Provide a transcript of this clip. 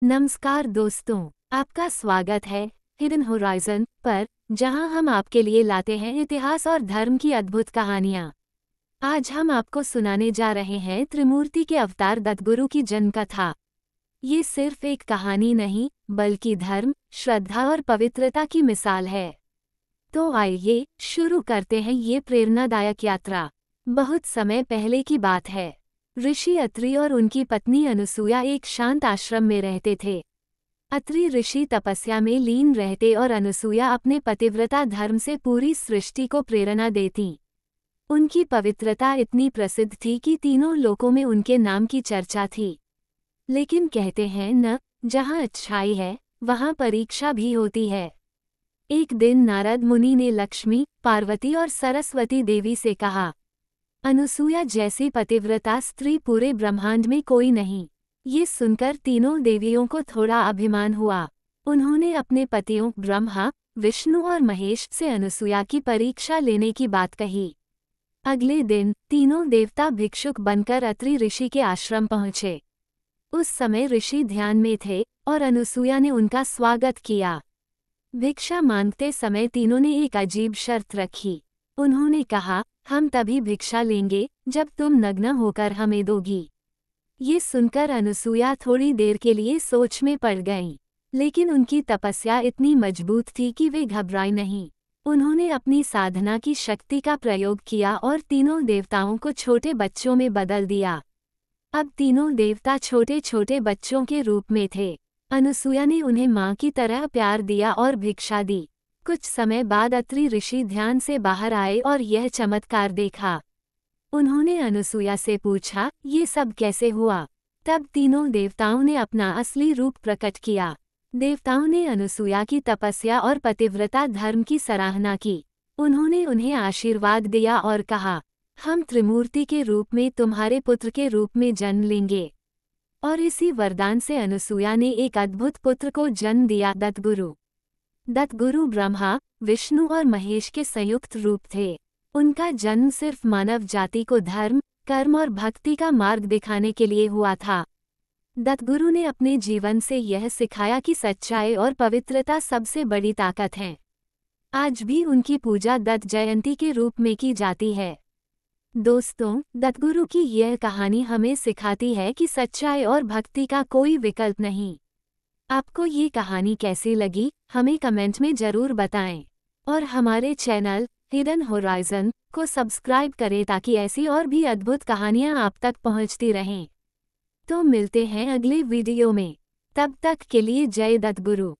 नमस्कार दोस्तों, आपका स्वागत है हिडन होराइजन पर, जहां हम आपके लिए लाते हैं इतिहास और धर्म की अद्भुत कहानियां। आज हम आपको सुनाने जा रहे हैं त्रिमूर्ति के अवतार दत्तगुरु की जन्म कथा। ये सिर्फ एक कहानी नहीं, बल्कि धर्म, श्रद्धा और पवित्रता की मिसाल है। तो आइए शुरू करते हैं ये प्रेरणादायक यात्रा। बहुत समय पहले की बात है। ऋषि अत्रि और उनकी पत्नी अनुसूया एक शांत आश्रम में रहते थे। अत्रि ऋषि तपस्या में लीन रहते और अनुसूया अपने पतिव्रता धर्म से पूरी सृष्टि को प्रेरणा देती। उनकी पवित्रता इतनी प्रसिद्ध थी कि तीनों लोकों में उनके नाम की चर्चा थी। लेकिन कहते हैं न, जहाँ अच्छाई है वहाँ परीक्षा भी होती है। एक दिन नारद मुनि ने लक्ष्मी, पार्वती और सरस्वती देवी से कहा, अनुसूया जैसी पतिव्रता स्त्री पूरे ब्रह्मांड में कोई नहीं। ये सुनकर तीनों देवियों को थोड़ा अभिमान हुआ। उन्होंने अपने पतियों ब्रह्मा, विष्णु और महेश से अनुसूया की परीक्षा लेने की बात कही। अगले दिन तीनों देवता भिक्षुक बनकर अत्रि ऋषि के आश्रम पहुँचे। उस समय ऋषि ध्यान में थे और अनुसूया ने उनका स्वागत किया। भिक्षा मांगते समय तीनों ने एक अजीब शर्त रखी। उन्होंने कहा, हम तभी भिक्षा लेंगे जब तुम नग्न होकर हमें दोगी। ये सुनकर अनुसूया थोड़ी देर के लिए सोच में पड़ गईं, लेकिन उनकी तपस्या इतनी मजबूत थी कि वे घबराई नहीं। उन्होंने अपनी साधना की शक्ति का प्रयोग किया और तीनों देवताओं को छोटे बच्चों में बदल दिया। अब तीनों देवता छोटे छोटे बच्चों के रूप में थे। अनुसूया ने उन्हें माँ की तरह प्यार दिया और भिक्षा दी। कुछ समय बाद अत्रि ऋषि ध्यान से बाहर आए और यह चमत्कार देखा। उन्होंने अनुसूया से पूछा, ये सब कैसे हुआ? तब तीनों देवताओं ने अपना असली रूप प्रकट किया। देवताओं ने अनुसूया की तपस्या और पतिव्रता धर्म की सराहना की। उन्होंने उन्हें आशीर्वाद दिया और कहा, हम त्रिमूर्ति के रूप में तुम्हारे पुत्र के रूप में जन्म लेंगे। और इसी वरदान से अनुसूया ने एक अद्भुत पुत्र को जन्म दिया, दत्तगुरु। दत्तगुरु ब्रह्मा, विष्णु और महेश के संयुक्त रूप थे। उनका जन्म सिर्फ मानव जाति को धर्म, कर्म और भक्ति का मार्ग दिखाने के लिए हुआ था। दत्तगुरु ने अपने जीवन से यह सिखाया कि सच्चाई और पवित्रता सबसे बड़ी ताकत है। आज भी उनकी पूजा दत्त जयंती के रूप में की जाती है। दोस्तों, दत्तगुरु की यह कहानी हमें सिखाती है कि सच्चाई और भक्ति का कोई विकल्प नहीं। आपको ये कहानी कैसी लगी, हमें कमेंट में ज़रूर बताएं। और हमारे चैनल हिडन होराइजन को सब्सक्राइब करें ताकि ऐसी और भी अद्भुत कहानियाँ आप तक पहुँचती रहें। तो मिलते हैं अगले वीडियो में। तब तक के लिए जय दत्तगुरु।